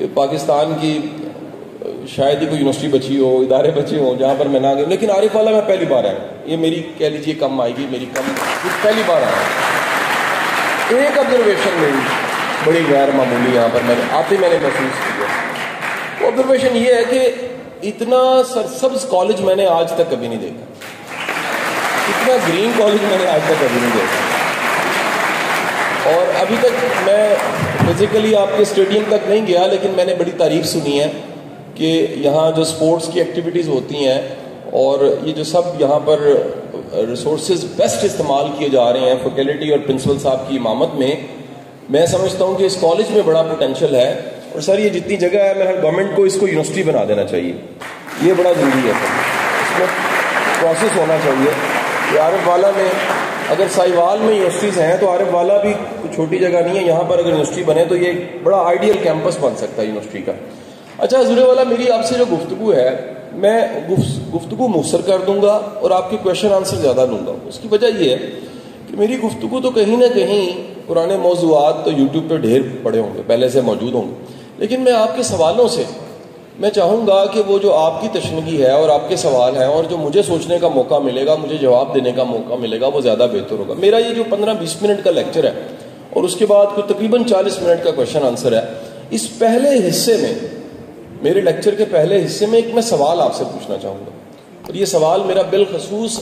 کہ پاکستان کی شاید ہی کوئی یونیورسٹی بچی ہو, ادارے بچے ہوں جہاں پر میں نہ گیا, لیکن عارف والا میں پہلی بار آیا. یہ میری کہہ لیجیے کم آئے گی, میری کم پہلی بار آیا. ایک آبزرویشن میری بڑی غیر معمولی یہاں پر میں نے محسوس کیا. وہ آبزرویشن یہ ہے کہ اتنا سرسبز کالج میں نے آج تک کبھی نہیں دیکھا, اتنا گرین کالج میں نے آج تک کبھی نہیں دیکھا. اور ابھی تک میں فزیکلی آپ کے اسٹیڈیم تک نہیں گیا, لیکن میں نے بڑی تعریف سنی ہے کہ یہاں جو اسپورٹس کی ایکٹیویٹیز ہوتی ہیں اور یہ جو سب یہاں پر ریسورسز بیسٹ استعمال کیے جا رہے ہیں فیکلٹی اور پرنسپل صاحب کی امامت میں سمجھتا ہوں کہ اس کالج میں بڑا پوٹینشیل ہے. اور سر یہ جتنی جگہ ہے میں گورنمنٹ کو اس کو یونیورسٹی بنا دینا چاہیے, یہ بڑا ضروری ہے سر. اس میں پروسیس ہونا چاہیے کہ عارف والا میں اگر سائیوال میں یونیورسٹیز ہیں تو عارف والا بھی چھوٹی جگہ نہیں ہے, یہاں پر اگر یونیورسٹی بنے تو یہ بڑا آئیڈیل کیمپس بن سکتا ہے یونیورسٹی کا. اچھا حضور والا, میری آپ سے جو گفتگو ہے میں گفتگو مختصر کر دوں گا اور آپ کے کویشچن آنسر زیادہ لوں گا. اس کی وجہ یہ ہے کہ میری گفتگو تو کہیں نہ کہیں پرانے موضوعات تو یوٹیوب پہ ڈھیر پڑے ہوں گے, پہلے سے موجود ہوں گے, لیکن میں آپ کے سوالوں سے میں چاہوں گا کہ وہ جو آپ کی تشنگی ہے اور آپ کے سوال ہیں اور جو مجھے سوچنے کا موقع ملے گا, مجھے جواب دینے کا موقع ملے گا, وہ زیادہ بہتر ہوگا. میرا یہ جو 15-20 منٹ کا لیکچر ہے اور اس کے بعد کوئی تقریباً 40 منٹ کا کویشچن آنسر ہے, اس پہلے حصے میں, میرے لیکچر کے پہلے حصے میں ایک میں سوال آپ سے پوچھنا چاہوں گا. اور یہ سوال میرا بالخصوص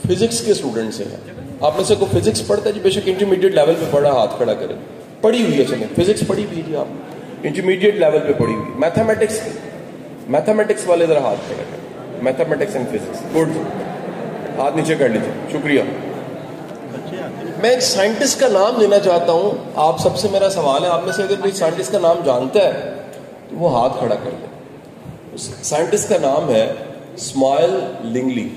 فزکس کے اسٹوڈنٹ سے ہے. آپ میں سے کوئی فزکس پڑھتا ہے جی؟ بے شک انٹرمیڈیٹ لیول پہ پڑھا, ہاتھ کھڑا کرے. پڑھی ہوئی ہے, چلیں فزکس پڑھی ہوئی جی, آپ انٹرمیڈیٹ لیول پہ پڑھی ہوئی. میتھمیٹکس والے ذرا ہاتھ کھڑا کریں. میتھمیٹکس اینڈ فزکس, گڈ, ہاتھ نیچے کر لیجیے, شکریہ. میں ایک سائنٹسٹ کا نام لینا چاہتا ہوں. آپ سب سے میرا سوال ہے, آپ میں سے اگر کوئی سائنٹسٹ کا نام جانتا ہے تو وہ ہاتھ کھڑا کر لیں. اس سائنٹسٹ کا نام ہے اسماعیل لنگلی.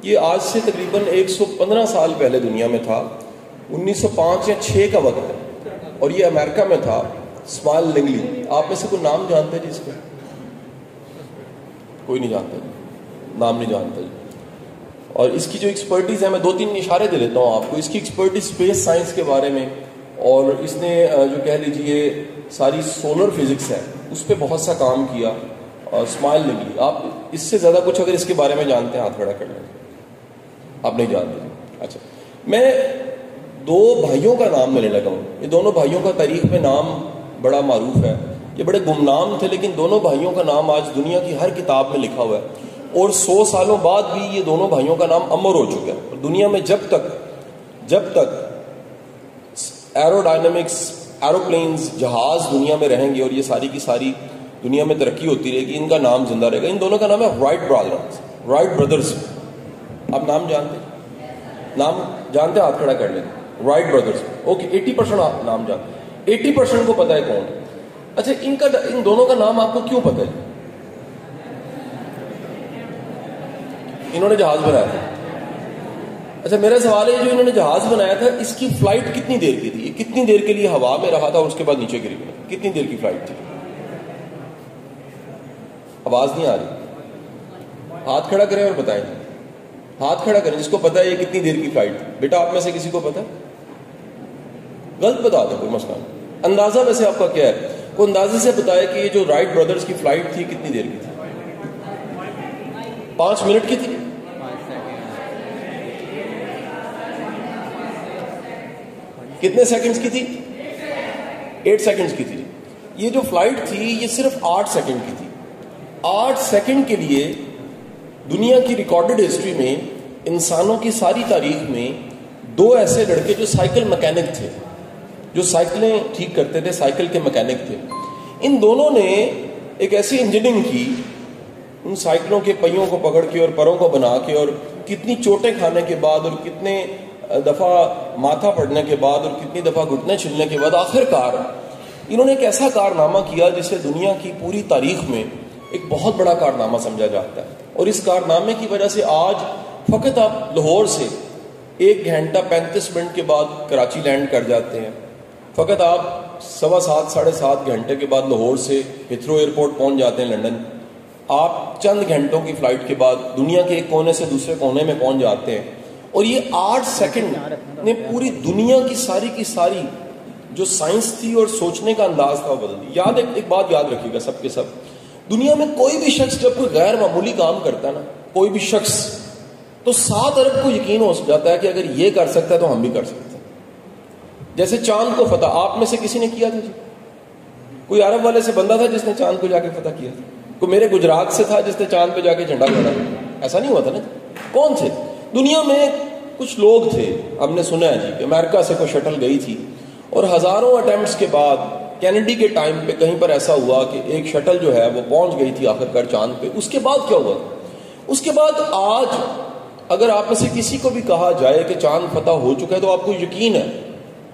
یہ آج سے تقریباً 115 سال پہلے دنیا میں تھا. 1905 یا 6 کا وقت ہے اور یہ امریکہ میں تھا. اسماعیل لنگلی, آپ میں سے کوئی نام جانتا ہے جی اس کا؟ کوئی نہیں جانتا جی, نام نہیں جانتا جی. اور اس کی جو ایکسپرٹیز ہے, میں 2-3 اشارے دے دیتا ہوں آپ کو. اس کی ایکسپرٹیز اسپیس سائنس کے بارے میں, اور اس نے جو کہہ لیجیے ساری سولر فزکس ہے اس پہ بہت سا کام کیا. اور اسماعیل لنگلی, آپ اس سے زیادہ کچھ اگر اس کے بارے میں جانتے ہیں ہاتھ کھڑا کر لیں. آپ نہیں جانتے. اچھا, میں 2 بھائیوں کا نام لینے لگا ہوں. یہ دونوں بھائیوں کا تاریخ میں نام بڑا معروف ہے. یہ بڑے گمنام تھے, لیکن دونوں بھائیوں کا نام آج دنیا کی ہر کتاب میں لکھا ہوا ہے. اور 100 سالوں بعد بھی یہ دونوں بھائیوں کا نام امر ہو چکا ہے. اور دنیا میں جب تک ایرو ڈائنامکس, ایروپلینز, جہاز دنیا میں رہیں گے اور یہ ساری کی ساری دنیا میں ترقی ہوتی رہے گی, ان کا نام زندہ رہے گا. ان دونوں کا نام ہے رائٹ برادرز. آپ نام جانتے ہیں؟ نام جانتے ہیں؟ ہاتھ کھڑا کر لیں. Right brothers, okay. 80% آپ نام جانتے ہیں, 80% کو پتا ہے کون ہے. اچھا, ان دونوں کا نام آپ کو کیوں پتا ہے؟ انہوں نے جہاز بنایا تھا. اچھا, میرا سوال ہے جو انہوں نے جہاز بنایا تھا اس کی فلائٹ کتنی دیر کی تھی؟ یہ کتنی دیر کے لیے ہوا میں رہا تھا اور اس کے بعد نیچے گری گیا؟ کتنی دیر کی فلائٹ تھی؟ آواز نہیں آ رہی. ہاتھ کھڑا کریں اور بتائیں. ہاتھ کھڑا کریں جس کو پتا ہے یہ کتنی دیر کی فلائٹ تھی. بیٹا آپ میں سے کسی کو پتا ہے؟ غلط بتا دیں, کوئی مسئلہ نہیں. اندازہ ویسے آپ کا کیا ہے؟ کوئی اندازے سے بتائے کہ یہ جو رائٹ برادرز کی فلائٹ تھی کتنی دیر کی تھی؟ 5 منٹ کی تھی. کتنے سیکنڈز کی تھی؟ 8 سیکنڈز کی تھی. یہ جو فلائٹ تھی یہ صرف 8 سیکنڈ کی تھی. 8 سیکنڈ کے لیے دنیا کی ریکارڈڈ ہسٹری میں, انسانوں کی ساری تاریخ میں 2 ایسے لڑکے جو سائیکل مکینک تھے, جو سائیکلیں ٹھیک کرتے تھے, سائیکل کے مکینک تھے. ان دونوں نے ایک ایسی انجینئرنگ کی, ان سائیکلوں کے پہیوں کو پکڑ کے اور پروں کو بنا کے, اور کتنی چوٹیں کھانے کے بعد اور کتنے دفعہ ماتھا پڑنے کے بعد اور کتنی دفعہ گھٹنے چھلنے کے بعد آخر کار انہوں نے ایک ایسا کارنامہ کیا جسے دنیا کی پوری تاریخ میں ایک بہت بڑا کارنامہ سمجھا جاتا ہے. اور اس کارنامے کی وجہ سے آج فقط آپ لاہور سے 1 گھنٹہ 35 منٹ کے بعد کراچی لینڈ کر جاتے ہیں. فقط آپ 7.25 ساڑھے 7 گھنٹے کے بعد لاہور سے ہیتھرو ایئرپورٹ پہنچ جاتے ہیں لنڈن. آپ چند گھنٹوں کی فلائٹ کے بعد دنیا کے ایک کونے سے دوسرے کونے میں پہنچ جاتے ہیں. اور یہ 8 سیکنڈ نے پوری دنیا کی ساری جو سائنس تھی اور سوچنے کا انداز تھا وہ بدل دی. ایک بات یاد رکھیے گا سب کے سب, دنیا میں کوئی بھی شخص جب کوئی غیر معمولی کام کرتا ہے نا, کوئی بھی شخص, تو 7 ارب کو یقین ہو جاتا ہے کہ اگر یہ کر سکتا ہے تو ہم بھی کر سکتے ہیں. جیسے چاند کو فتح آپ میں سے کسی نے کیا تھا جی؟ کوئی عرب والے سے بندہ تھا جس نے چاند کو جا کے فتح کیا تھا؟ کوئی میرے گجرات سے تھا جس نے چاند پہ جا کے جھنڈا گاڑا؟ ایسا نہیں ہوا تھا نا. کون تھے دنیا میں؟ کچھ لوگ تھے. ہم نے سنا ہے جی کہ امریکہ سے کوئی شٹل گئی تھی اور ہزاروں اٹیمپٹس کے بعد کینیڈی کے ٹائم پہ کہیں پر ایسا ہوا کہ ایک شٹل جو ہے وہ پہنچ گئی تھی آخرکار چاند پہ. اس کے بعد کیا ہوا؟ اس کے بعد آج اگر آپ میں سے کسی کو بھی کہا جائے کہ چاند فتح ہو چکا ہے تو آپ کو یقین ہے,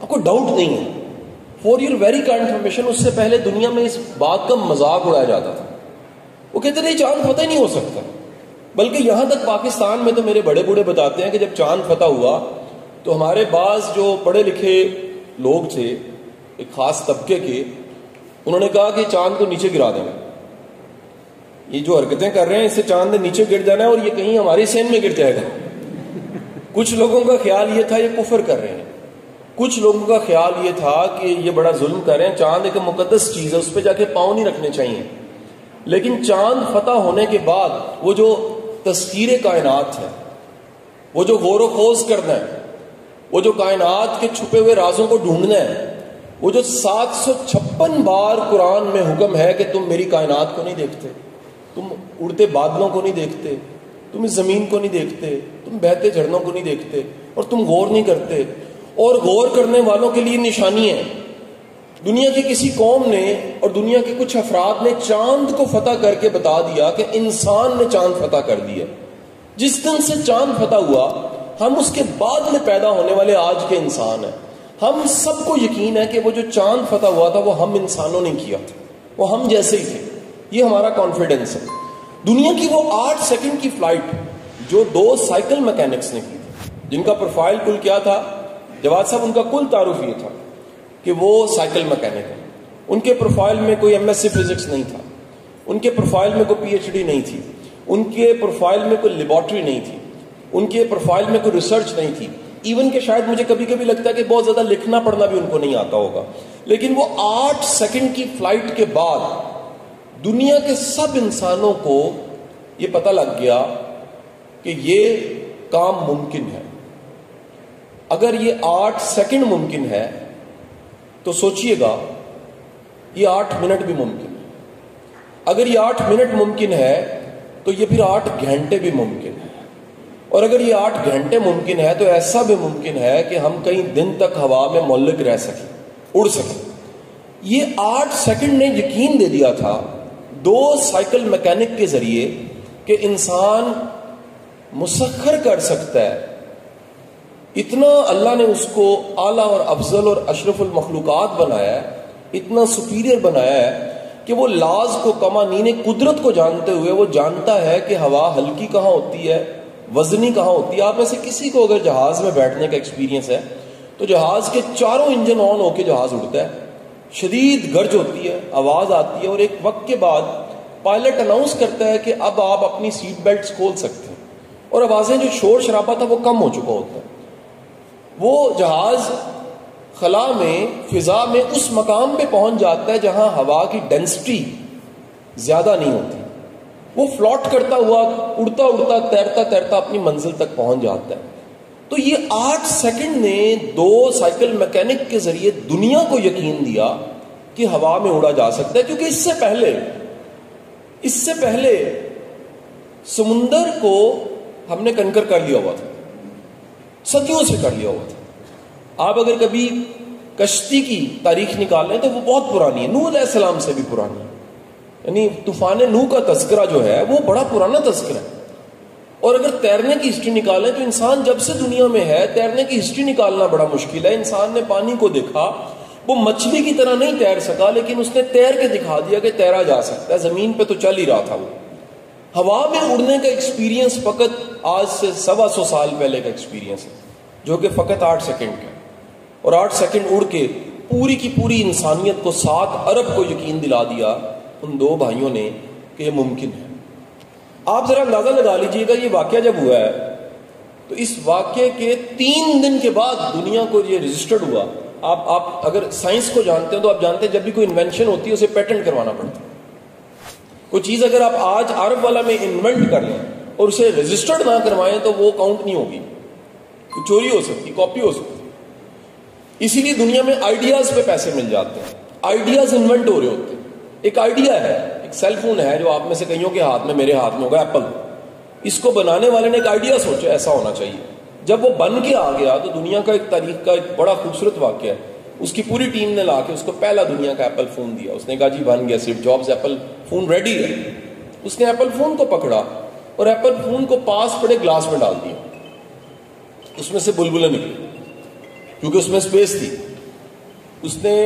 آپ کو ڈاؤٹ نہیں ہے. For your very kind information, اس سے پہلے دنیا میں اس بات کا مذاق اڑایا جاتا تھا. وہ کہتے تھے چاند فتح ہی نہیں ہو سکتا. بلکہ یہاں تک پاکستان میں تو میرے بڑے بوڑھے بتاتے ہیں کہ جب چاند فتح ہوا تو ہمارے بعض جو پڑھے لکھے لوگ تھے ایک خاص طبقے کے, انہوں نے کہا کہ چاند کو نیچے گرا دیں گے. یہ جو حرکتیں کر رہے ہیں اس سے چاند نے نیچے گر جانا ہے اور یہ کہیں ہماری سین میں گر جائے گا. کچھ لوگوں کا خیال یہ تھا یہ کفر کر رہے ہیں, کچھ لوگوں کا خیال یہ تھا کہ یہ بڑا ظلم کر رہے ہیں, چاند ایک مقدس چیز ہے, اس پہ جا کے پاؤں نہیں رکھنے چاہیے. لیکن چاند فتح ہونے کے بعد وہ جو تسخیر کائنات ہے, وہ جو غور و خوض کرنا ہے, وہ جو کائنات کے چھپے ہوئے رازوں کو ڈھونڈنا ہے, وہ جو 756 بار قرآن میں حکم ہے کہ تم میری کائنات کو نہیں دیکھتے, تم اڑتے بادلوں کو نہیں دیکھتے, تم اس زمین کو نہیں دیکھتے, تم بہتے جھرنوں کو نہیں دیکھتے, اور تم غور نہیں کرتے. اور غور کرنے والوں کے لیے نشانی ہے. دنیا کی کسی قوم نے اور دنیا کے کچھ افراد نے چاند کو فتح کر کے بتا دیا کہ انسان نے چاند فتح کر دیا. جس دن سے چاند فتح ہوا, ہم اس کے بعد میں پیدا ہونے والے آج کے انسان ہیں. ہم سب کو یقین ہے کہ وہ جو چاند فتح ہوا تھا وہ ہم انسانوں نے کیا تھا, وہ ہم جیسے ہی تھے. یہ ہمارا کانفیڈنس ہے. دنیا کی وہ 8 سیکنڈ کی فلائٹ جو 2 سائیکل میکینکس نے کی تھی, جن کا پروفائل کل کیا تھا جواد صاحب, ان کا کل تعارف یہ تھا کہ وہ سائیکل میکینک ہیں. ان کے پروفائل میں کوئی ایم ایس سی فزکس نہیں تھا, ان کے پروفائل میں کوئی پی ایچ ڈی نہیں تھی, ان کے پروفائل میں کوئی لیبارٹری نہیں تھی, ان کے پروفائل میں کوئی ریسرچ نہیں تھی. ایون کہ شاید مجھے کبھی کبھی لگتا ہے کہ بہت زیادہ لکھنا پڑھنا بھی ان کو نہیں آتا ہوگا. لیکن وہ 8 سیکنڈ کی فلائٹ کے بعد دنیا کے سب انسانوں کو یہ پتہ لگ گیا کہ یہ کام ممکن ہے. اگر یہ 8 سیکنڈ ممکن ہے تو سوچئے گا یہ 8 منٹ بھی ممکن ہے. اگر یہ 8 منٹ ممکن ہے تو یہ پھر 8 گھنٹے بھی ممکن ہے. اور اگر یہ 8 گھنٹے ممکن ہے تو ایسا بھی ممکن ہے کہ ہم کئی دن تک ہوا میں معلق رہ سکیں, اڑ سکیں. یہ 8 سیکنڈ نے یقین دے دیا تھا 2 سائیکل میکینک کے ذریعے کہ انسان مسخر کر سکتا ہے. اتنا اللہ نے اس کو اعلیٰ اور افضل اور اشرف المخلوقات بنایا ہے, اتنا سپیریئر بنایا ہے کہ وہ لاز کو, قوانین قدرت کو جانتے ہوئے وہ جانتا ہے کہ ہوا ہلکی کہاں ہوتی ہے, وزنی کہاں ہوتی ہے. آپ میں سے کسی کو اگر جہاز میں بیٹھنے کا ایکسپیرینس ہے تو جہاز کے چاروں انجن آن ہو کے جہاز اڑتا ہے, شدید گرج ہوتی ہے, آواز آتی ہے, اور ایک وقت کے بعد پائلٹ اناؤنس کرتا ہے کہ اب آپ اپنی سیٹ بیلٹس کھول سکتے ہیں, اور آوازیں جو شور شرابہ تھا وہ کم ہو چکا ہوتا ہے. وہ جہاز خلا میں, فضا میں اس مقام پہ پہنچ جاتا ہے جہاں ہوا کی ڈینسٹی زیادہ نہیں ہوتی. وہ فلوٹ کرتا ہوا, اڑتا اڑتا, تیرتا تیرتا اپنی منزل تک پہنچ جاتا ہے. تو یہ 8 سیکنڈ نے 2 سائیکل میکینک کے ذریعے دنیا کو یقین دیا کہ ہوا میں اڑا جا سکتا ہے. کیونکہ اس سے پہلے سمندر کو ہم نے کنکر کر لیا ہوا تھا, صدیوں سے کر لیا ہوا تھا. آپ اگر کبھی کشتی کی تاریخ نکالیں تو وہ بہت پرانی ہے, نوح علیہ السلام سے بھی پرانی ہے. یعنی طوفان نوح کا تذکرہ جو ہے وہ بڑا پرانا تذکرہ ہے. اور اگر تیرنے کی ہسٹری نکالیں تو انسان جب سے دنیا میں ہے تیرنے کی ہسٹری نکالنا بڑا مشکل ہے. انسان نے پانی کو دیکھا, وہ مچھلی کی طرح نہیں تیر سکا, لیکن اس نے تیر کے دکھا دیا کہ تیرا جا سکتا ہے. زمین پہ تو چل ہی رہا تھا. وہ ہوا میں اڑنے کا ایکسپیرینس فقط آج سے 125 سال پہلے کا ایکسپیرینس ہے, جو کہ فقط 8 سیکنڈ کا. اور 8 سیکنڈ اڑ کے پوری کی پوری انسانیت کو 7 ارب کو یقین دلا دیا ان 2 بھائیوں نے کہ یہ ممکن ہے. آپ ذرا اندازہ لگا لیجئے گا, یہ واقعہ جب ہوا ہے تو اس واقعے کے 3 دن کے بعد دنیا کو یہ رجسٹرڈ ہوا. آپ اگر سائنس کو جانتے ہیں تو آپ جانتے ہیں جب بھی کوئی انوینشن ہوتی ہے اسے پیٹنٹ کروانا پڑتا ہے. کوئی چیز اگر آپ آج عرب والا میں انوینٹ کر لیں اور اسے رجسٹرڈ نہ کروائیں تو وہ کاؤنٹ نہیں ہوگی, چوری ہو سکتی, کاپی ہو سکتی. اسی لیے دنیا میں آئیڈیاز پہ پیسے مل جاتے ہیں, آئیڈیاز انوینٹ ہو رہے ہوتے ہیں. ایک آئیڈیا ہے, ایک سیل فون ہے جو آپ میں سے کئیوں کے ہاتھ میں, میرے ہاتھ میں ہوگا, ایپل. اس کو بنانے والے نے ایک آئیڈیا سوچا ایسا ہونا چاہیے. جب وہ بن کے آ گیا تو دنیا کا ایک تاریخ کا ایک بڑا خوبصورت واقعہ ہے, اس کی پوری ٹیم نے لا کے اس کو پہلا دنیا کا ایپل فون دیا. اس نے کہا جی بن گیا, Steve jobs, apple phone ready ہے. اس نے ایپل فون کو پکڑا اور ایپل فون کو پاس پڑے گلاس میں ڈال دیا. اس میں سے بلبلیں نکلی کیونکہ اس میں اسپیس تھی. اس نے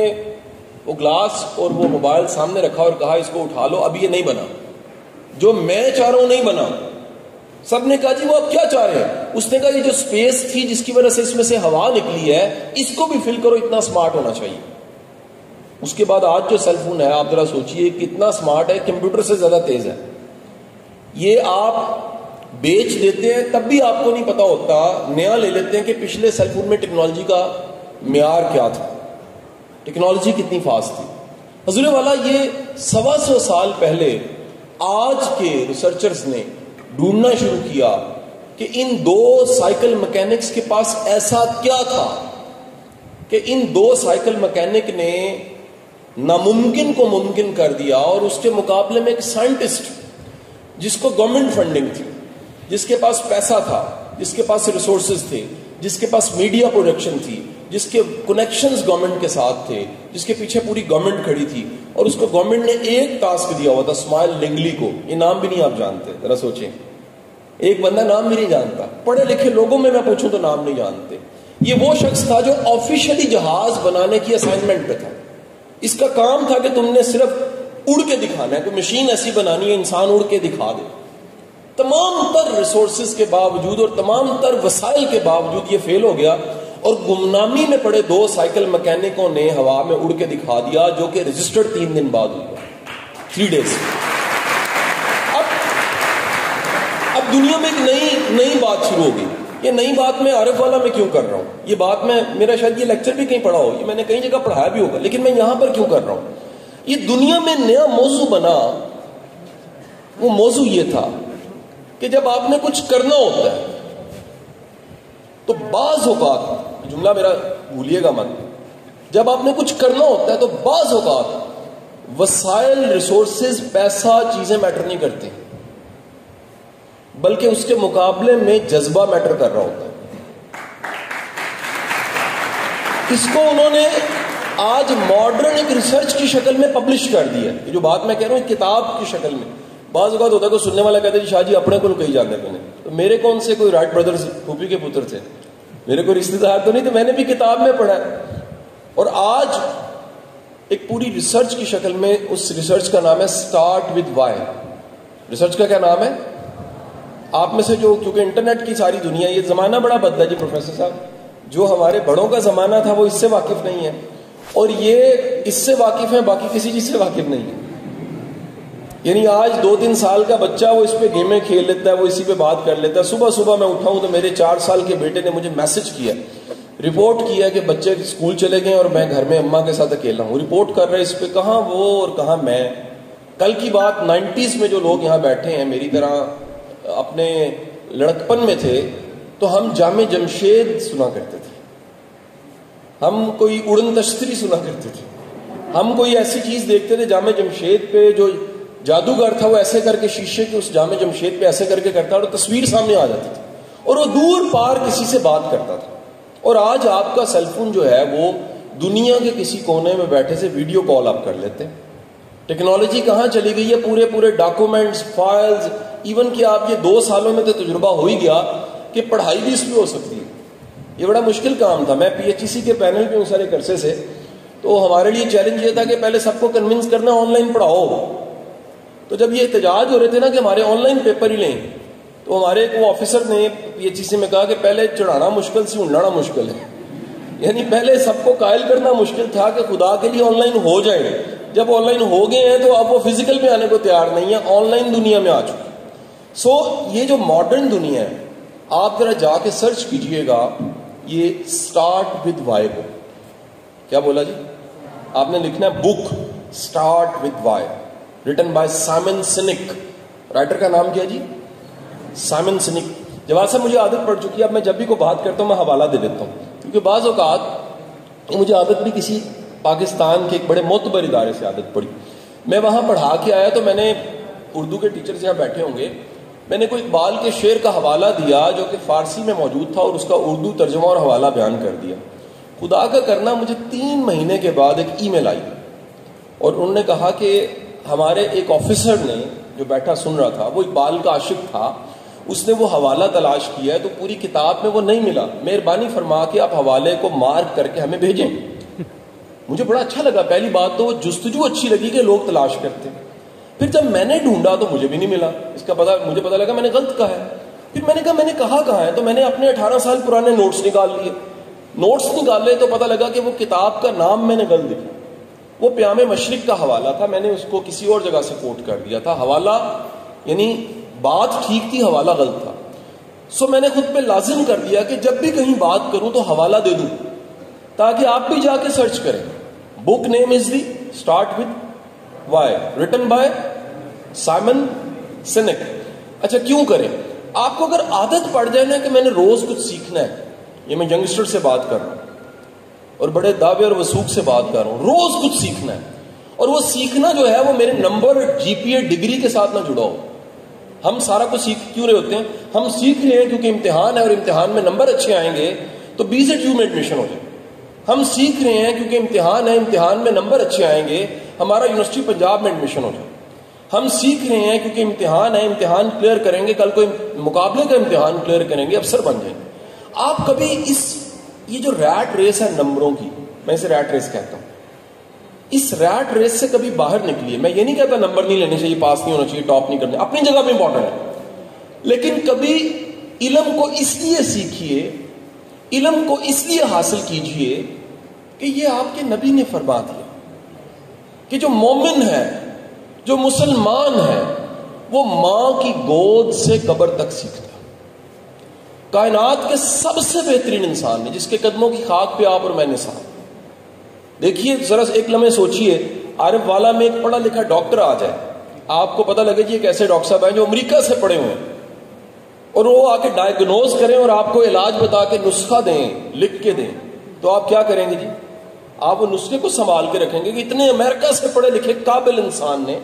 وہ گلاس اور وہ موبائل سامنے رکھا اور کہا اس کو اٹھا لو, اب یہ نہیں بنا جو میں چاہ رہا ہوں, نہیں بنا. سب نے کہا جی وہ آپ کیا چاہ رہے ہیں؟ اس نے کہا یہ جو اسپیس تھی جس کی وجہ سے اس میں سے ہوا نکلی ہے اس کو بھی فل کرو, اتنا اسمارٹ ہونا چاہیے. اس کے بعد آج جو سیل فون ہے آپ ذرا سوچئے کتنا اسمارٹ ہے, کمپیوٹر سے زیادہ تیز ہے. یہ آپ بیچ دیتے ہیں تب بھی آپ کو نہیں پتا ہوتا, نیا لے لیتے ہیں کہ پچھلے سیل فون میں ٹیکنالوجی کا معیار کیا تھا, ٹیکنالوجی کتنی فاسٹ تھی. حضور والا یہ 125 سال پہلے آج کے ریسرچرز نے ڈھونڈنا شروع کیا کہ ان دو سائیکل مکینکس کے پاس ایسا کیا تھا کہ ان دو سائیکل مکینک نے ناممکن کو ممکن کر دیا. اور اس کے مقابلے میں ایک سائنٹسٹ جس کو گورنمنٹ فنڈنگ تھی, جس کے پاس پیسہ تھا, جس کے پاس ریسورسز تھے, جس کے پاس میڈیا پروڈکشن تھی, جس کے کنیکشنز گورنمنٹ کے ساتھ تھے, جس کے پیچھے پوری گورنمنٹ کھڑی تھی, اور اس کو گورنمنٹ نے ایک ٹاسک دیا ہوا تھا, اسماعیل لنگلی کو. یہ نام بھی نہیں آپ جانتے, ذرا سوچیں, ایک بندہ نام بھی نہیں جانتا. پڑھے لکھے لوگوں میں پوچھوں تو نام نہیں جانتے. یہ وہ شخص تھا جو آفیشلی جہاز بنانے کی اسائنمنٹ پہ تھا. اس کا کام تھا کہ تم نے صرف اڑ کے دکھانا ہے, کوئی مشین ایسی بنانی ہے انسان اڑ کے دکھا دے. تمام تر ریسورسز کے باوجود اور تمام تر وسائل کے باوجود یہ فیل ہو گیا, اور گمنامی میں پڑے دو سائیکل مکینکوں نے ہوا میں اڑ کے دکھا دیا, جو کہ رجسٹرڈ 3 دن بعد ہوا, 3 days. اب دنیا میں ایک نئی بات شروع ہوگی. یہ نئی بات میں عارف والا میں کیوں کر رہا ہوں؟ یہ بات میں, میرا شاید یہ لیکچر بھی کہیں پڑھا ہو, یہ میں نے کئی جگہ پڑھایا بھی ہوگا, لیکن میں یہاں پر کیوں کر رہا ہوں؟ یہ دنیا میں نیا موضوع بنا. وہ موضوع یہ تھا کہ جب آپ نے کچھ کرنا ہوتا ہے تو بعض اوقات, جملہ میرا بھولیے گا مت, جب آپ نے کچھ کرنا ہوتا ہے تو بعض اوقات وسائل, ریسورسز, پیسہ, چیزیں میٹر نہیں کرتی, بلکہ اس کے مقابلے میں جذبہ میٹر کر رہا ہوتا ہے. اس کو انہوں نے آج ماڈرن ایک ریسرچ کی شکل میں پبلش کر دیا. یہ جو بات میں کہہ رہا ہوں کتاب کی شکل میں. بعض اوقات ہوتا ہے کوئی سننے والا کہتا ہے جی شاہ جی اپنے کو کہیں جانتے میں نے, تو میرے کون سے کوئی رائٹ بردرز پھوپھی کے پتر تھے, میرے کوئی رشتے دار تو نہیں تھے, میں نے بھی کتاب میں پڑھا ہے. اور آج ایک پوری ریسرچ کی شکل میں, اس ریسرچ کا نام ہے اسٹارٹ ود وائی. ریسرچ کا کیا نام ہے؟ آپ میں سے جو, کیونکہ انٹرنیٹ کی ساری دنیا, یہ زمانہ بڑا بدلا جی پروفیسر صاحب, جو ہمارے بڑوں کا زمانہ تھا وہ اس سے واقف نہیں ہے, اور یہ اس سے واقف ہے, باقی کسی چیز سے واقف نہیں ہے. یعنی آج 2-3 سال کا بچہ وہ اس پہ گیمیں کھیل لیتا ہے, وہ اسی پہ بات کر لیتا ہے. صبح میں اٹھا ہوں تو میرے 4 سال کے بیٹے نے مجھے میسج کیا, رپورٹ کیا کہ بچے اسکول چلے گئے اور میں گھر میں اماں کے ساتھ اکیلا ہوں. رپورٹ کر رہے اس پہ, کہاں وہ اور کہاں میں. کل کی بات 90s میں جو لوگ یہاں بیٹھے ہیں میری طرح اپنے لڑکپن میں تھے, تو ہم جامع جمشید سنا کرتے تھے, ہم کوئی اڑن تشتری سنا کرتے تھے, ہم کوئی ایسی چیز دیکھتے تھے جامع جمشید پہ, جو جادوگر تھا وہ ایسے کر کے شیشے کے اس جامع جمشید پہ ایسے کر کے کرتا اور تصویر سامنے آ جاتی تھی, اور وہ دور پار کسی سے بات کرتا تھا. اور آج آپ کا سیل فون جو ہے وہ دنیا کے کسی کونے میں بیٹھے سے ویڈیو کال آپ کر لیتے ہیں. ٹیکنالوجی کہاں چلی گئی ہے, پورے ڈاکومنٹس, فائلز, ایون کہ آپ یہ 2 سالوں میں تو تجربہ ہو ہی گیا کہ پڑھائی بھی اس پہ ہو سکتی ہے. یہ بڑا مشکل کام تھا. میں PHEC کے پینل پہ ہوں سارے عرصے سے, تو ہمارے لیے چیلنج یہ تھا کہ پہلے سب کو کنونس کرنا آن لائن پڑھاؤ. تو جب یہ احتجاج ہو رہے تھے نا کہ ہمارے آن لائن پیپر ہی لیں, تو ہمارے ایک وہ آفیسر نے PHEC میں کہا کہ پہلے چڑھانا مشکل سی اڑانا مشکل ہے. یعنی پہلے سب کو قائل کرنا مشکل تھا کہ خدا کے لیے آن لائن ہو جائے. جب آن لائن ہو گئے ہیں تو اب وہ فزیکل میں آنے کو تیار نہیں ہے, آن لائن دنیا میں آ چکے. سو یہ جو ماڈرن دنیا ہے, آپ ذرا جا کے سرچ کیجئے گا یہ اسٹارٹ ود وائی کو. کیا بولا جی؟ آپ نے لکھنا ہے book start with why, written by Simon Sinek. Writer کا نام کیا جی؟ سائمن سینک. جواد صاحب مجھے عادت پڑ چکی ہے، اب میں جب بھی کوئی بات کرتا ہوں میں حوالہ دے دیتا ہوں، کیونکہ بعض اوقات مجھے عادت بھی کسی پاکستان کے ایک بڑے معتبر ادارے سے عادت پڑی. میں وہاں پڑھا کے آیا تو میں نے اردو کے ٹیچرز یہاں بیٹھے ہوں گے، میں نے کوئی اقبال کے شعر کا حوالہ دیا جو کہ فارسی میں موجود تھا اور اس کا اردو ترجمہ اور حوالہ بیان کر دیا. خدا کا کرنا مجھے 3 مہینے کے بعد ایک ای میل آئی اور انہوں نے کہا کہ ہمارے ایک آفیسر نے جو بیٹھا سن رہا تھا وہ اقبال کا عاشق تھا، اس نے وہ حوالہ تلاش کیا ہے تو پوری کتاب میں وہ نہیں ملا، مہربانی فرما کے آپ حوالے کو مارک کر کے ہمیں بھیجیں. مجھے بڑا اچھا لگا. پہلی بات تو وہ جستجو اچھی لگی کہ لوگ تلاش کرتے. پھر جب میں نے ڈھونڈا تو مجھے بھی نہیں ملا. اس کا مجھے پتا لگا میں نے غلط کہا ہے. پھر میں نے کہا میں نے کہاں ہے، تو میں نے اپنے 18 سال پرانے نوٹس نکال لیے. نوٹس نکالے تو پتا لگا کہ وہ کتاب کا نام میں نے غلط لکھا. وہ پیام مشرق کا حوالہ تھا، میں نے اس کو کسی اور جگہ سے کوٹ کر دیا تھا. حوالہ یعنی بات ٹھیک تھی، حوالہ غلط تھا. سو میں نے خود پہ لازم کر دیا کہ جب بھی کہیں بات کروں تو حوالہ دے دوں تاکہ آپ بھی جا کے سرچ کریں. Book name is the start with why, written by Simon Sinek. اچھا کیوں کریں؟ آپ کو اگر عادت پڑ جائے نا کہ میں نے روز کچھ سیکھنا ہے، یہ میں ینگسٹر سے بات کر رہا ہوں اور بڑے دعوے اور وثوق سے بات کر رہا ہوں، روز کچھ سیکھنا ہے اور وہ سیکھنا جو ہے وہ میرے نمبر جی پی اے ڈگری کے ساتھ نہ جڑا ہو. ہم سارا کچھ سیکھ کیوں رہے ہوتے ہیں؟ ہم سیکھ رہے ہیں کیونکہ امتحان ہے اور امتحان میں نمبر اچھے آئیں گے تو BZU میں ایڈمیشن ہو جائے. ہم سیکھ رہے ہیں کیونکہ امتحان ہے، امتحان میں نمبر اچھے آئیں گے ہمارا یونیورسٹی پنجاب میں ایڈمیشن ہو جائے. ہم سیکھ رہے ہیں کیونکہ امتحان ہے، امتحان کلیئر کریں گے، کل کوئی مقابلے کا امتحان کلیئر کریں گے، افسر بن جائیں گے. آپ کبھی یہ جو ریٹ ریس ہے نمبروں کی، میں اسے ریٹ ریس کہتا ہوں، اس ریٹ ریس سے کبھی باہر نکلیے. میں یہ نہیں کہتا نمبر نہیں لینے چاہیے، پاس نہیں ہونا چاہیے، ٹاپ نہیں کرنا، اپنی جگہ پہ امپورٹنٹ ہے، لیکن کبھی علم کو اس لیے سیکھیے، علم کو اس لیے حاصل کیجئے کہ یہ آپ کے نبی نے فرما دیا کہ جو مومن ہے، جو مسلمان ہے، وہ ماں کی گود سے قبر تک سیکھتا ہے. کائنات کے سب سے بہترین انسان ہے جس کے قدموں کی خاک پہ آپ اور میں نے ساتھ. دیکھیے ذرا ایک لمحے سوچئے، عارف والا میں ایک پڑھا لکھا ڈاکٹر آ جائے، آپ کو پتہ لگے جی ایک ایسے ڈاکٹر صاحب ہیں جو امریکہ سے پڑھے ہوئے ہیں اور وہ آ کے ڈائگنوز کریں اور آپ کو علاج بتا کے نسخہ دیں، لکھ کے دیں، تو آپ کیا کریں گے جی؟ آپ وہ نسخے کو سنبھال کے رکھیں گے کہ اتنے امریکہ سے پڑھے لکھے قابل انسان نے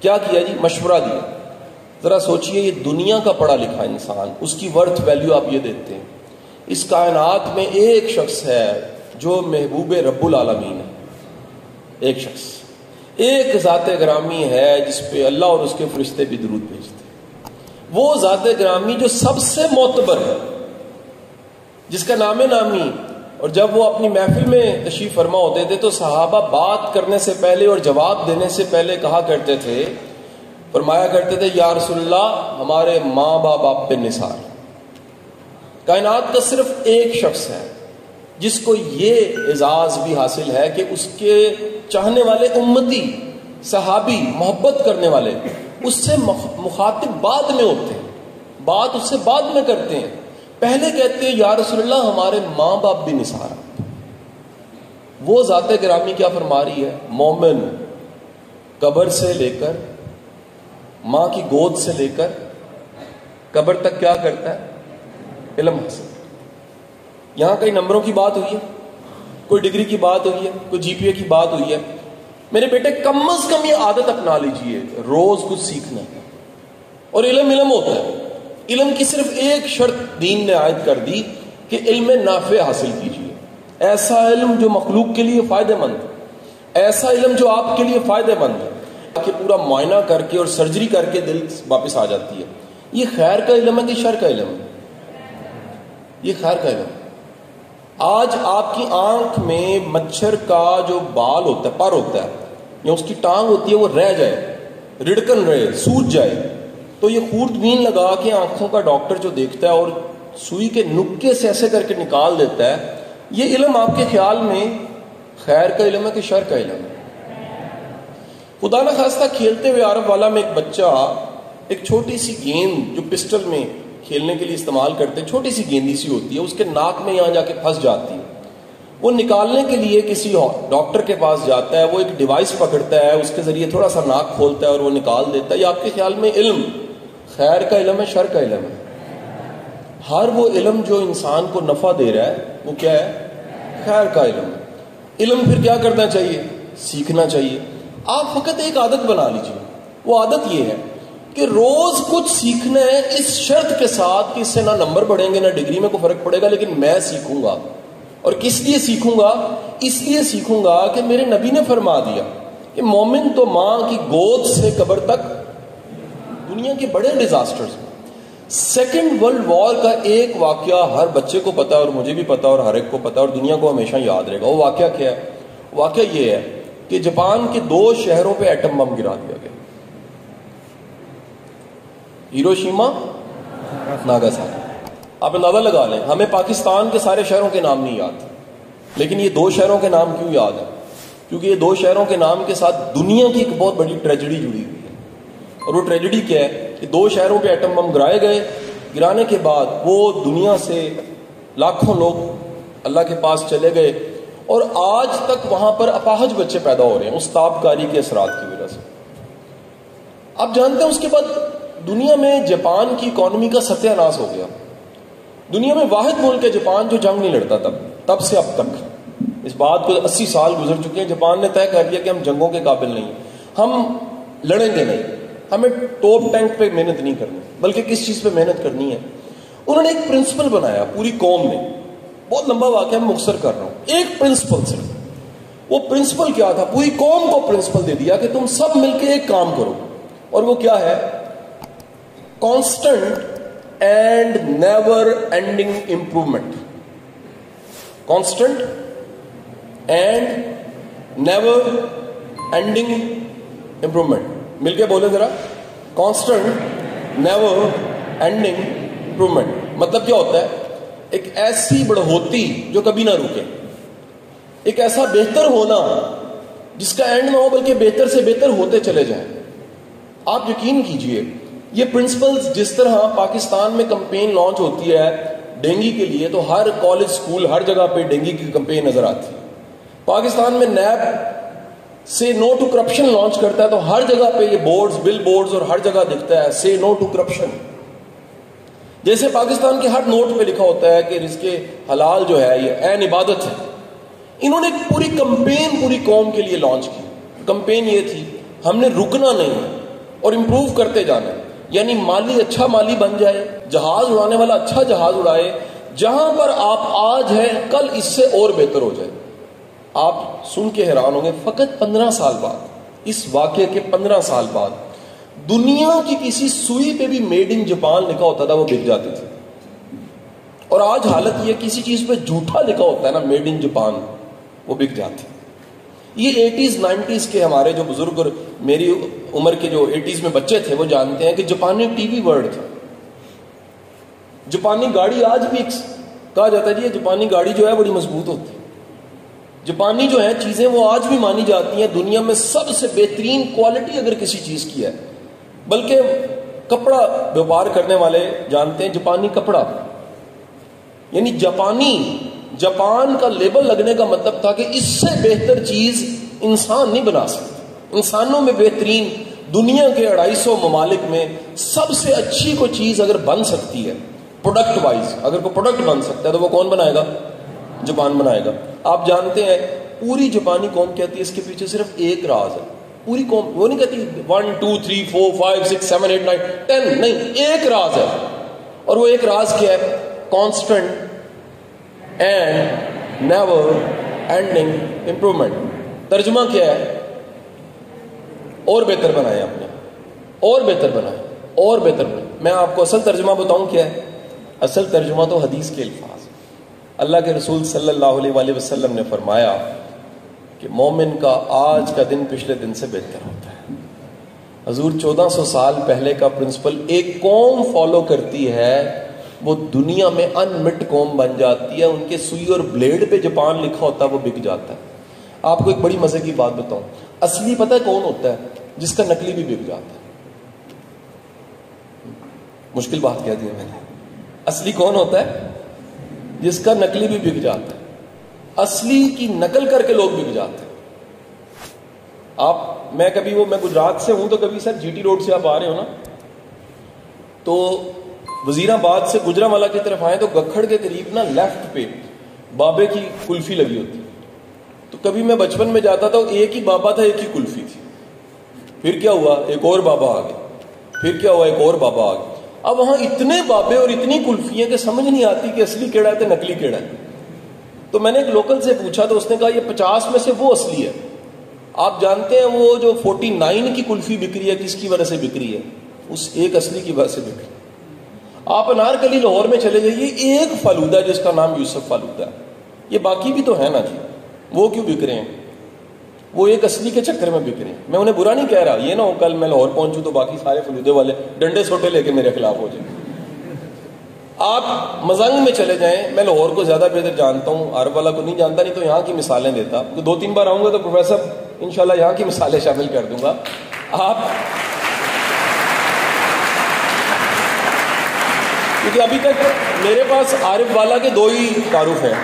کیا کیا جی؟ مشورہ دیا. ذرا سوچئے یہ دنیا کا پڑھا لکھا انسان، اس کی ورتھ ویلیو آپ یہ دیتے ہیں. اس کائنات میں ایک شخص ہے جو محبوب رب العالمین ہے، ایک شخص، ایک ذات گرامی ہے جس پہ اللہ اور اس کے فرشتے بھی درود بھیجتے ہیں. وہ ذات گرامی جو سب سے معتبر ہے، جس کا نام نامی، اور جب وہ اپنی محفل میں تشریف فرما ہوتے تھے تو صحابہ بات کرنے سے پہلے اور جواب دینے سے پہلے کہا کرتے تھے، فرمایا کرتے تھے یا رسول اللہ ہمارے ماں باپ آپ پہ نثار. کائنات کا صرف ایک شخص ہے جس کو یہ اعزاز بھی حاصل ہے کہ اس کے چاہنے والے امتی، صحابی، محبت کرنے والے اس سے مخاطب بعد میں ہوتے ہیں، بات اس سے بعد میں کرتے ہیں، پہلے کہتے ہیں یا رسول اللہ ہمارے ماں باپ بھی نثار. وہ ذات گرامی کیا فرما رہی ہے؟ مومن قبر سے لے کر، ماں کی گود سے لے کر قبر تک کیا کرتا ہے؟ علم حاصل. یہاں کئی نمبروں کی بات ہوئی ہے، کوئی ڈگری کی بات ہوئی ہے، کوئی جی پی اے کی بات ہوئی ہے. میرے بیٹے کم از کم یہ عادت اپنا لیجئے، روز کچھ سیکھنا ہے. اور علم ہوتا ہے. علم کی صرف ایک شرط دین نے عائد کر دی کہ علم نافع حاصل کیجیے، ایسا علم جو مخلوق کے لیے فائدہ مند ہے، ایسا علم جو آپ کے لیے فائدہ مند ہے کہ پورا معائنہ کر کے اور سرجری کر کے دل واپس آ جاتی ہے. یہ خیر کا علم ہے کہ شر کا علم ہے؟ یہ خیر کا علم ہے. آج آپ کی آنکھ میں مچھر کا جو بال ہوتا ہے، پر ہوتا ہے یا اس کی ٹانگ ہوتی ہے، وہ رہ جائے، رڑکن رہے، سوج جائے، تو یہ خوردبین لگا کے آنکھوں کا ڈاکٹر جو دیکھتا ہے اور سوئی کے نکے سے ایسے کر کے نکال دیتا ہے، یہ علم آپ کے خیال میں خیر کا علم ہے کہ شر کا علم ہے؟ خدا نہ خواستہ کھیلتے ہوئے عرب والا میں ایک بچہ ایک چھوٹی سی گیند جو پسٹل میں کھیلنے کے لیے استعمال کرتے ہیں، چھوٹی سی گیندی سی ہوتی ہے، اس کے ناک میں یہاں جا کے پھنس جاتی ہے. وہ نکالنے کے لیے کسی ڈاکٹر کے پاس جاتا ہے, وہ ایک ڈیوائس پکڑتا ہے, اس کے ذریعے تھوڑا سا ناک کھولتا ہے اور وہ نکال دیتا ہے. یہ آپ کے خیال میں علم خیر کا علم ہے, شر کا علم ہے؟ ہر وہ علم جو انسان کو نفع دے رہا ہے وہ کیا ہے؟ خیر کا علم ہے. علم پھر کیا کرنا چاہیے؟ سیکھنا چاہیے. آپ فقط ایک عادت بنا لیجیے, وہ عادت یہ ہے کہ روز کچھ سیکھنا ہے, اس شرط کے ساتھ کہ اس سے نہ نمبر بڑھیں گے نہ ڈگری میں کوئی فرق پڑے گا, لیکن میں سیکھوں گا. اور کس لیے سیکھوں گا؟ اس لیے سیکھوں گا کہ میرے نبی نے فرما دیا کہ مومن تو ماں کی گود سے قبر تک. دنیا کے بڑے ڈیزاسٹرز, سیکنڈ ورلڈ وار کا ایک واقعہ ہر بچے کو پتا ہے, اور مجھے بھی پتا اور ہر ایک کو پتا, اور دنیا کو ہمیشہ یاد رہے گا. وہ واقعہ کیا ہے؟ واقعہ یہ ہے کہ جاپان کے 2 شہروں پہ ایٹم بم گرا دیا گیا, ہیروشیما, ناگاساکی. آپ اندازہ لگا لیں, ہمیں پاکستان کے سارے شہروں کے نام نہیں یاد, لیکن یہ 2 شہروں کے نام کیوں یاد ہے؟ کیونکہ یہ 2 شہروں کے نام کے ساتھ دنیا کی ایک بہت بڑی ٹریجڈی جڑی ہوئی ہے. اور وہ ٹریجڈی کیا ہے کہ 2 شہروں پہ ایٹم بم گرائے گئے. گرانے کے بعد وہ دنیا سے لاکھوں لوگ اللہ کے پاس چلے گئے, اور آج تک وہاں پر اپاہج بچے پیدا ہو رہے ہیں اس تابکاری کے اثرات کی وجہ سے. آپ جانتے ہیں اس کے بعد دنیا میں جاپان کی اکانومی کا ستیہ ناش ہو گیا. دنیا میں واحد ملک ہے جاپان جو جنگ نہیں لڑتا تب سے اب تک. اس بات کو 80 سال گزر چکے ہیں. جاپان نے طے کر لیا کہ ہم جنگوں کے قابل نہیں, ہم لڑیں گے نہیں, ہمیں ٹوپ ٹینک پہ محنت نہیں کرنی, بلکہ کس چیز پہ محنت کرنی ہے. انہوں نے ایک پرنسپل بنایا پوری قوم نے. بہت لمبا واقعہ میں مختصر کر رہا ہوں. ایک پرنسپل سے, وہ پرنسپل کیا تھا؟ پوری قوم کو پرنسپل دے دیا کہ تم سب مل کے ایک کام کرو, اور وہ کیا ہے؟ Constant and never ending improvement. Constant and never ending improvement. مل کے بولے ذرا, کانسٹنٹ نیور اینڈنگ امپروومنٹ. مطلب کیا ہوتا ہے؟ ایک ایسی بڑھوتی جو کبھی نہ رکے, ایک ایسا بہتر ہونا جس کا اینڈ نہ ہو بلکہ بہتر سے بہتر ہوتے چلے جائیں. آپ یقین کیجئے یہ پرنسپلز, جس طرح پاکستان میں کمپین لانچ ہوتی ہے ڈینگی کے لیے, تو ہر کالج اسکول ہر جگہ پہ ڈینگی کی کمپین نظر آتی ہے. پاکستان میں نیب سے نو ٹو کرپشن لانچ کرتا ہے تو ہر جگہ پہ یہ بورڈز, بل بورڈز, اور ہر جگہ دکھتا ہے سے نو ٹو کرپشن. جیسے پاکستان کے ہر نوٹ پہ لکھا ہوتا ہے کہ رزق حلال جو ہے یہ عین عبادت ہے. انہوں نے ایک پوری کمپین پوری قوم کے لیے لانچ کی. کمپین یہ تھی, ہم نے رکنا نہیں اور امپروو کرتے جانا. یعنی مالی اچھا مالی بن جائے, جہاز اڑانے والا اچھا جہاز اڑائے, جہاں پر آپ آج ہیں کل اس سے اور بہتر ہو جائے. آپ سن کے حیران ہوں گے, فقط 15 سال بعد, اس واقعے کے 15 سال بعد, دنیا کی کسی سوئی پہ بھی میڈ ان جاپان لکھا ہوتا تھا, وہ بک جاتی تھی. اور آج حالت یہ, کسی چیز پہ جھوٹا لکھا ہوتا ہے نا میڈ ان جاپان, وہ بک جاتی. یہ 80s 90s کے ہمارے جو بزرگ اور میری عمر کے جو 80s میں بچے تھے وہ جانتے ہیں کہ جاپانی ٹی وی ورڈ تھا. جاپانی گاڑی آج بھی کہا جاتا ہے جی یہ جاپانی گاڑی جو ہے بڑی مضبوط ہوتی ہے. جاپانی جو ہے چیزیں وہ آج بھی مانی جاتی ہیں دنیا میں سب سے بہترین کوالٹی اگر کسی چیز کی ہے. بلکہ کپڑا ویوپار کرنے والے جانتے ہیں جاپانی کپڑا, یعنی جاپان کا لیبل لگنے کا مطلب تھا کہ اس سے بہتر چیز انسان نہیں بنا سکتا. انسانوں میں بہترین, دنیا کے 250 ممالک میں سب سے اچھی کوئی چیز اگر بن سکتی ہے پروڈکٹ وائز, اگر کوئی پروڈکٹ بن سکتا ہے تو وہ کون بنائے گا؟ جاپان بنائے گا. آپ جانتے ہیں پوری جاپانی قوم کہتی ہے اس کے پیچھے صرف ایک راز ہے. پوری قوم وہ نہیں کہتی 1 2 3 4 5 6 7 8 9 10, نہیں, ایک راز ہے. اور وہ ایک راز کیا ہے؟ Constant and never ending improvement. ترجمہ کیا ہے؟ اور بہتر بنائے آپ نے, اور بہتر بنائے, اور بہتر بنائے. میں آپ کو اصل ترجمہ بتاؤں کیا ہے؟ اصل ترجمہ تو حدیث کے الفاظ. اللہ کے رسول صلی اللہ علیہ وآلہ وسلم نے فرمایا کہ مومن کا آج کا دن پچھلے دن سے بہتر ہوتا ہے. حضور 1400 سال پہلے کا پرنسپل ایک قوم فالو کرتی ہے, وہ دنیا میں انمٹ قوم بن جاتی ہے. ان کے سوئی اور بلیڈ پہ جاپان لکھا ہوتا ہے وہ بک جاتا ہے. آپ کو ایک بڑی مزے کی بات بتاؤں, اصلی پتہ ہے کون ہوتا ہے؟ جس کا نقلی بھی بک جاتا ہے. مشکل بات کہہ دی میں نے. اصلی کون ہوتا ہے؟ جس کا نقلی بھی بک جاتا ہے. اصلی کی نقل کر کے لوگ بک جاتے ہیں. میں گجرات سے ہوں تو کبھی سر جی ٹی روڈ سے آپ آ رہے ہو نا, تو وزیر آباد سے گجرانوالہ کی طرف آئے تو گکھڑ کے قریب نا لیفٹ پہ بابے کی کلفی لگی ہوتی. تو کبھی میں بچپن میں جاتا تھا, ایک ہی بابا تھا, ایک ہی کلفی تھی. پھر کیا ہوا, ایک اور بابا آ گیا. پھر کیا ہوا, ایک اور بابا آ گیا. اب وہاں اتنے بابے اور اتنی کلفیاں کہ سمجھ نہیں آتی کہ اصلی کیڑا ہے تو نکلی کیڑا ہے. تو میں نے ایک لوکل سے پوچھا تو اس نے کہا یہ 50 میں سے وہ اصلی ہے. آپ جانتے ہیں وہ جو 49 کی کلفی بک رہی ہے کس کی وجہ سے بک رہی ہے؟ اس ایک اصلی کی وجہ سے بک رہی ہے. آپ انارکلی لاہور میں چلے جائیے, ایک فالودہ ہے جس کا نام یوسف فالودہ ہے, یہ باقی بھی تو ہے نا جی, وہ کیوں بک رہے ہیں؟ وہ ایک اصلی کے چکر میں بک رہے ہیں. میں انہیں برا نہیں کہہ رہا, یہ نہ ہو کل میں لاہور پہنچوں تو باقی سارے فلودے والے ڈنڈے سوٹے لے کے میرے خلاف ہو جائیں. آپ مزنگ میں چلے جائیں, میں لاہور کو زیادہ بہتر جانتا ہوں, عرب والا کو نہیں جانتا, نہیں تو یہاں کی مثالیں دیتا. 2-3 بار آؤں گا تو پروفیسر انشاءاللہ یہاں کی مثالیں شامل کر دوں گا. کیونکہ ابھی تک میرے پاس عارف والا کے 2 ہی تعارف ہیں.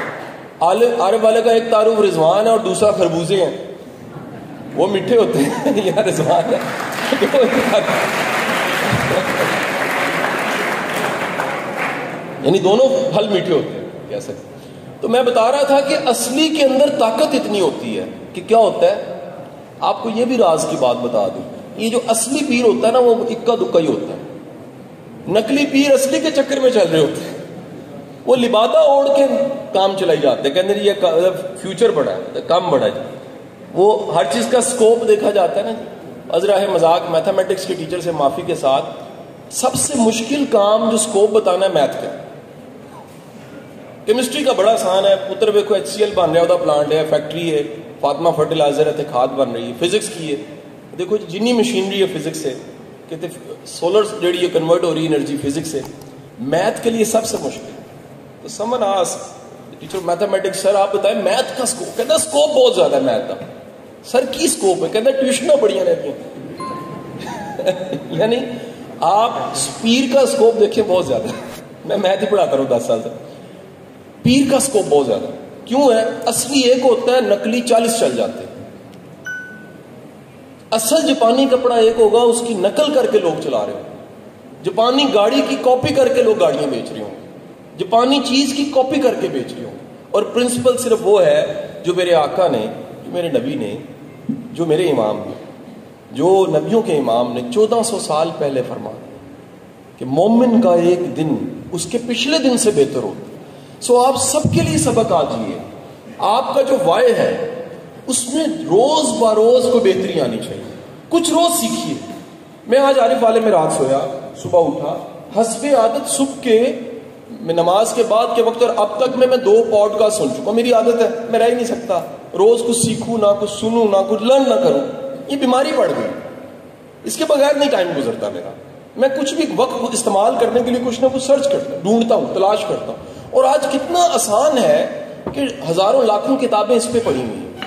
عارف والا کا ایک تعارف رضوان ہے اور دوسرا خربوزے ہیں, وہ میٹھے ہوتے ہیں. یا رضوان ہے یعنی دونوں پھل میٹھے ہوتے ہیں کہہ سکتے. تو میں بتا رہا تھا کہ اصلی کے اندر طاقت اتنی ہوتی ہے کہ کیا ہوتا ہے. آپ کو یہ بھی راز کی بات بتا دوں, یہ جو اصلی پیر ہوتا ہے نا وہ اکا دکا ہی ہوتا ہے. نقلی پیر اصلی کے چکر میں چل رہے ہوتے ہیں, وہ لبادہ اوڑھ کے کام چلائی جاتے ہیں, کہتے ہیں یہ فیوچر بڑا ہے, کام بڑا ہے. وہ ہر چیز کا سکوپ دیکھا جاتا ہے نا. ازرا ہے مذاق, میتھمیٹکس کے ٹیچر سے معافی کے ساتھ, سب سے مشکل کام جو سکوپ بتانا ہے میتھ کا. کیمسٹری کا بڑا آسان ہے, پتر ویکھو HCl بن رہا ہے, وہ پلانٹ ہے, فیکٹری ہے, فاطمہ فرٹیلائزر ہے, کھاد بن رہی ہے. فزکس کی ہے, دیکھو جنی مشینری ہے فزکس سے, کہتے سولر جیڑی ہے کنورٹ ہو رہی ہے انرجی فزکس سے. میتھ کے لیے سب سے مشکل. تو سمن آس ٹیچر میتھمیٹکس, سر آپ بتائیں میتھ کا سکوپ. کہتا سکوپ بہت زیادہ ہے میتھ کا. سر کی سکوپ ہے؟ کہتا ٹیوشنیں بڑھیاں رہتی ہیں. یعنی آپ پیر کا سکوپ دیکھیں بہت زیادہ. میں میتھ ہی پڑھاتا رہا 10 سال سے. پیر کا سکوپ بہت زیادہ کیوں ہے؟ اصلی ایک ہوتا ہے, نقلی 40 چل جاتے ہیں. اصل جاپانی کپڑا ایک ہوگا, اس کی نقل کر کے لوگ چلا رہے ہوں. جاپانی گاڑی کی کاپی کر کے لوگ گاڑیاں بیچ رہے ہوں. جاپانی چیز کی کاپی کر کے بیچ رہے ہوں. اور پرنسپل صرف وہ ہے جو میرے آقا نے, جو میرے نبی نے, جو میرے امام نے, جو نبیوں کے امام نے 1400 سال پہلے فرمایا کہ مومن کا ایک دن اس کے پچھلے دن سے بہتر ہوتا. سو آپ سب کے لیے سبق آجیے. آپ کا جو وائے ہے اس میں روز بروز کو بہتری آنی چاہیے. کچھ روز سیکھیے. میں آج عارف والے میں رات سویا, صبح اٹھا, حسب عادت صبح کے میں نماز کے بعد کے وقت, اور اب تک میں 2 پوڈ کاسٹ سن چکا. میری عادت ہے, میں رہ ہی نہیں سکتا. روز کچھ سیکھوں نہ کچھ سنوں نہ کچھ لرن نہ کروں. یہ بیماری پڑ گئی. اس کے بغیر نہیں ٹائم گزرتا میرا. میں کچھ بھی وقت استعمال کرنے کے لیے کچھ نہ کچھ سرچ کرتا ہوں, ڈھونڈتا ہوں, تلاش کرتا ہوں. اور آج کتنا آسان ہے کہ ہزاروں لاکھوں کتابیں اس پہ پڑھی ہوئی ہیں,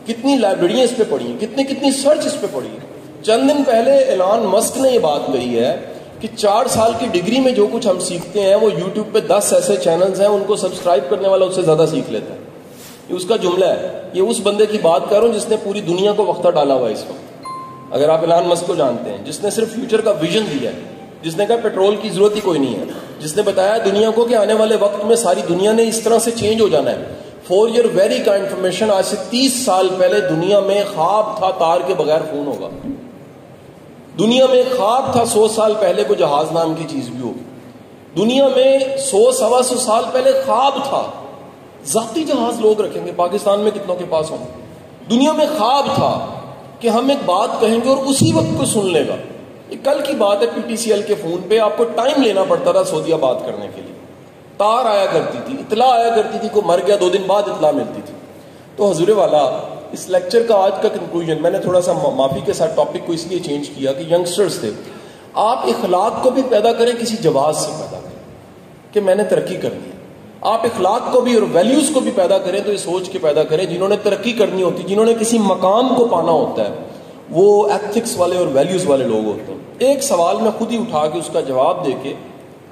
کتنی لائبریریاں اس پہ پڑھی ہیں, کتنی سرچ اس پہ پڑھی ہے. چند دن پہلے ایلان مسک نے یہ بات کہی ہے کہ 4 سال کی ڈگری میں جو کچھ ہم سیکھتے ہیں وہ یوٹیوب پہ 10 ایسے چینلز ہیں, ان کو سبسکرائب کرنے والا اس سے زیادہ سیکھ لیتا ہے. یہ اس کا جملہ ہے. یہ اس بندے کی بات کر رہا ہوں جس نے پوری دنیا کو وقتہ ڈالا ہوا ہے اس وقت. اگر آپ ایلان مسک کو جانتے ہیں, جس نے صرف فیوچر کا ویژن دیا ہے, جس نے کہا پیٹرول کی ضرورت ہی کوئی نہیں ہے, جس نے بتایا دنیا کو کہ آنے والے وقت میں ساری دنیا نے اس طرح سے چینج ہو جانا ہے. فور یور ویری کا انفارمیشن, آج سے 30 سال پہلے دنیا میں خواب تھا تار کے بغیر فون ہوگا. دنیا میں خواب تھا 100 سال پہلے کو جہاز نام کی چیز بھی ہوگی. دنیا میں 100-125 سال پہلے خواب تھا ذاتی جہاز لوگ رکھیں گے. پاکستان میں کتنوں کے پاس ہوں. دنیا میں خواب تھا کہ ہم ایک بات کہیں گے اور اسی وقت کو سن لے گا. یہ کل کی بات ہے. PTCL کے فون پہ آپ کو ٹائم لینا پڑتا تھا سعودیہ بات کرنے کے لیے. تار آیا کرتی تھی, اطلاع آیا کرتی تھی, کوئی مر گیا 2 دن بعد اطلاع ملتی تھی. تو حضور والا اس لیکچر کا آج کا کنکلوژن, میں نے تھوڑا سا معافی کے ساتھ ٹاپک کو اس لیے چینج کیا کہ ینگسٹرز تھے, آپ اخلاق کو بھی پیدا کریں, کسی جواز سے پیدا کریں کہ میں نے ترقی کرنی ہے. آپ اخلاق کو بھی اور ویلیوز کو بھی پیدا کریں تو یہ سوچ کے پیدا کریں جنہوں نے ترقی کرنی ہوتی, جنہوں نے کسی مقام کو پانا ہوتا ہے, وہ ایتھکس والے اور ویلیوز والے لوگ ہوتے ہیں. ایک سوال میں خود ہی اٹھا کے اس کا جواب دے کے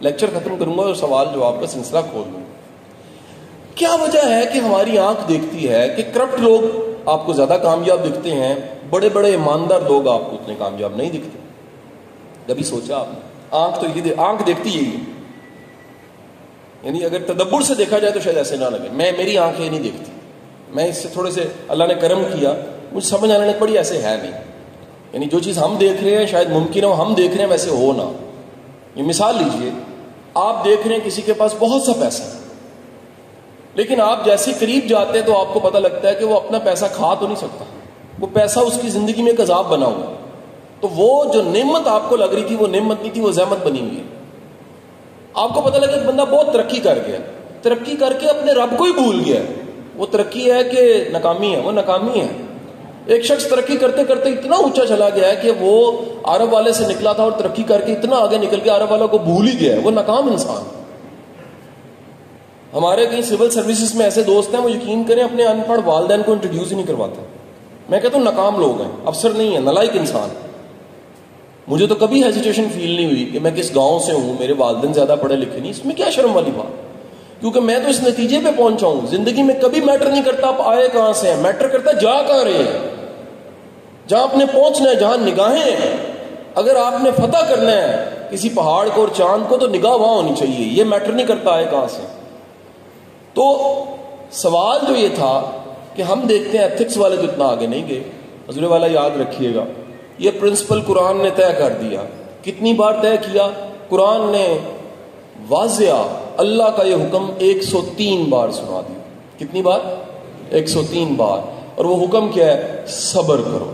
لیکچر ختم کروں گا اور سوال جواب کا سلسلہ کھول دوں گا. کیا وجہ ہے کہ ہماری آنکھ دیکھتی ہے کہ کرپٹ لوگ آپ کو زیادہ کامیاب دکھتے ہیں، بڑے بڑے ایماندار لوگ آپ کو اتنے کامیاب نہیں دکھتے؟ کبھی سوچا آپ نے؟ آنکھ تو یہ آنکھ دیکھتی یہی ہے. یعنی اگر تدبر سے دیکھا جائے تو شاید ایسے نہ لگے. میری آنکھ یہ نہیں دیکھتی. میں اس سے تھوڑے سے اللہ نے کرم کیا، مجھے سمجھ آنے لگ پڑی ایسے ہے نہیں. یعنی جو چیز ہم دیکھ رہے ہیں شاید ممکن ہو ہم دیکھ رہے ہیں ویسے ہو نہ. یہ مثال لیجئے، آپ دیکھ رہے ہیں کسی کے پاس بہت سا پیسہ ہے، لیکن آپ جیسے قریب جاتے ہیں تو آپ کو پتہ لگتا ہے کہ وہ اپنا پیسہ کھا تو نہیں سکتا، وہ پیسہ اس کی زندگی میں ایک عذاب بنا ہوا. تو وہ جو نعمت آپ کو لگ رہی تھی وہ نعمت نہیں تھی، وہ زحمت بنی ہوئی ہے. آپ کو پتہ لگا کہ بندہ بہت ترقی کر گیا، ترقی کر کے اپنے رب کو ہی بھول گیا. وہ ترقی ہے کہ ناکامی ہے؟ وہ ناکامی ہے. ایک شخص ترقی کرتے کرتے اتنا اونچا چلا گیا ہے کہ وہ عرب والے سے نکلا تھا اور ترقی کر کے اتنا آگے نکل کے عرب والوں کو بھول ہی گیا ہے. وہ ناکام انسان. ہمارے کئی سول سروسز میں ایسے دوست ہیں، وہ یقین کریں اپنے ان پڑھ والدین کو انٹروڈیوس ہی نہیں کرواتے. میں کہتا ہوں ناکام لوگ ہیں، افسر نہیں ہیں، نالائق انسان. مجھے تو کبھی ہیزیٹیشن فیل نہیں ہوئی کہ میں کس گاؤں سے ہوں، میرے والدین زیادہ پڑھے لکھے نہیں. اس میں کیا شرم والی بات؟ کیونکہ میں تو اس نتیجے پہ پہنچا ہوں. زندگی میں کبھی میٹر نہیں کرتا آپ آئے کہاں سے ہیں، میٹر کرتا جا کہاں رہے ہیں. جہاں آپ نے پہنچنا ہے، جہاں نگاہیں ہیں. اگر آپ نے فتح کرنا ہے کسی پہاڑ کو اور چاند کو تو نگاہ وہاں ہونی چاہیے. یہ میٹر نہیں کرتا آئے کہاں سے. تو سوال جو یہ تھا کہ ہم دیکھتے ہیں ایتھکس والے تو اتنا آگے نہیں گئے. حضور والا یاد رکھیے گا، یہ پرنسپل قرآن نے طے کر دیا. کتنی بار طے کیا؟ قرآن نے واضح اللہ کا یہ حکم 103 بار سنا دیا. کتنی بار؟ 103 بار. اور وہ حکم کیا ہے؟ صبر کرو.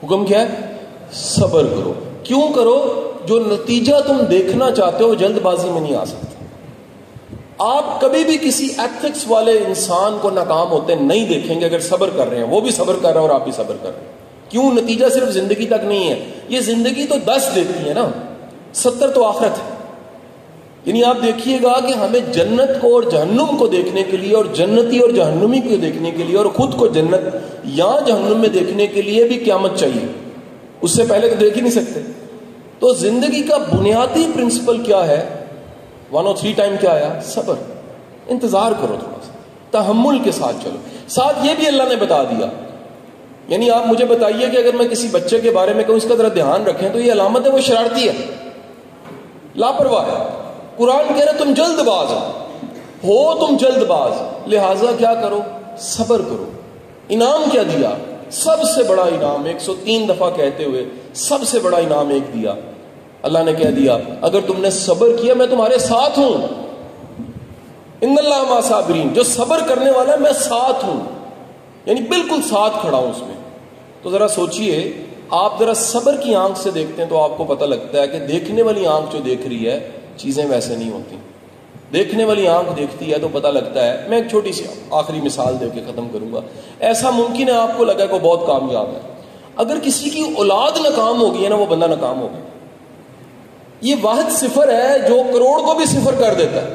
حکم کیا ہے؟ صبر کرو. کیوں کرو؟ جو نتیجہ تم دیکھنا چاہتے ہو جلد بازی میں نہیں آ سکتا. آپ کبھی بھی کسی ایتھکس والے انسان کو ناکام ہوتے نہیں دیکھیں گے اگر صبر کر رہے ہیں. وہ بھی صبر کر رہا ہے اور آپ بھی صبر کر رہے ہیں. کیوں؟ نتیجہ صرف زندگی تک نہیں ہے. یہ زندگی تو 10 دیتی ہے نا، 70 تو آخرت ہے. یعنی آپ دیکھیے گا کہ ہمیں جنت کو اور جہنم کو دیکھنے کے لیے، اور جنتی اور جہنمی کو دیکھنے کے لیے، اور خود کو جنت یا جہنم میں دیکھنے کے لیے بھی قیامت چاہیے. اس سے پہلے تو دیکھ ہی نہیں سکتے. تو زندگی کا بنیادی پرنسپل کیا ہے؟ 103 ٹائم کیا آیا؟ صبر. انتظار کرو، تھوڑا سا تحمل کے ساتھ چلو. ساتھ یہ بھی اللہ نے بتا دیا. یعنی آپ مجھے بتائیے کہ اگر میں کسی بچے کے بارے میں کہوں اس کا ذرا دھیان رکھیں تو یہ علامت ہے وہ شرارتی ہے، لاپرواہ ہے. قرآن کہہ رہے تم جلد باز ہو، تم جلد باز، لہٰذا کیا کرو؟ صبر کرو. انعام کیا دیا؟ سب سے بڑا انعام 103 دفعہ کہتے ہوئے سب سے بڑا انعام ایک دیا. اللہ نے کہہ دیا اگر تم نے صبر کیا میں تمہارے ساتھ ہوں. ان اللہ مع صابرین، جو صبر کرنے والا ہے میں ساتھ ہوں. یعنی بالکل ساتھ کھڑا ہوں اس میں. تو ذرا سوچئے، آپ ذرا صبر کی آنکھ سے دیکھتے ہیں تو آپ کو پتہ لگتا ہے کہ دیکھنے والی آنکھ جو دیکھ رہی ہے چیزیں ویسے نہیں ہوتی. دیکھنے والی آنکھ دیکھتی ہے تو پتہ لگتا ہے. میں ایک چھوٹی سی آخری مثال دے کے ختم کروں گا. ایسا ممکن ہے آپ کو لگا کہ وہ بہت کامیاب ہے. اگر کسی کی اولاد ناکام ہو گئی ہے نا، وہ بندہ ناکام ہو گیا. یہ واحد صفر ہے جو کروڑ کو بھی صفر کر دیتا ہے.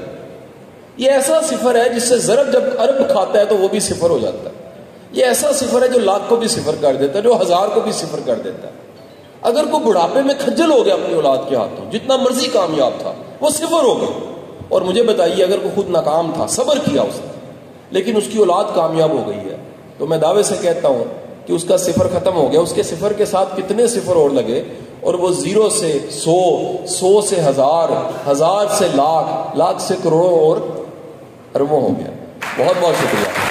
یہ ایسا صفر ہے جس سے ضرب جب ارب کھاتا ہے تو وہ بھی صفر ہو جاتا ہے. یہ ایسا صفر ہے جو لاکھ کو بھی صفر کر دیتا ہے، جو 1000 کو بھی صفر کر دیتا ہے. اگر کوئی بڑھاپے میں کھجل ہو گیا اپنی اولاد کے ہاتھوں، جتنا مرضی کامیاب تھا وہ صفر ہو گیا. اور مجھے بتائیے اگر کوئی خود ناکام تھا، صبر کیا اس نے، لیکن اس کی اولاد کامیاب ہو گئی ہے، تو میں دعوے سے کہتا ہوں کہ اس کا صفر ختم ہو گیا. اس کے صفر کے ساتھ کتنے صفر اور لگے اور وہ 0 سے 100، 100 سے 1000، 1000 سے لاکھ، لاکھ سے کروڑوں اور اربوں ہو گیا. بہت بہت شکریہ.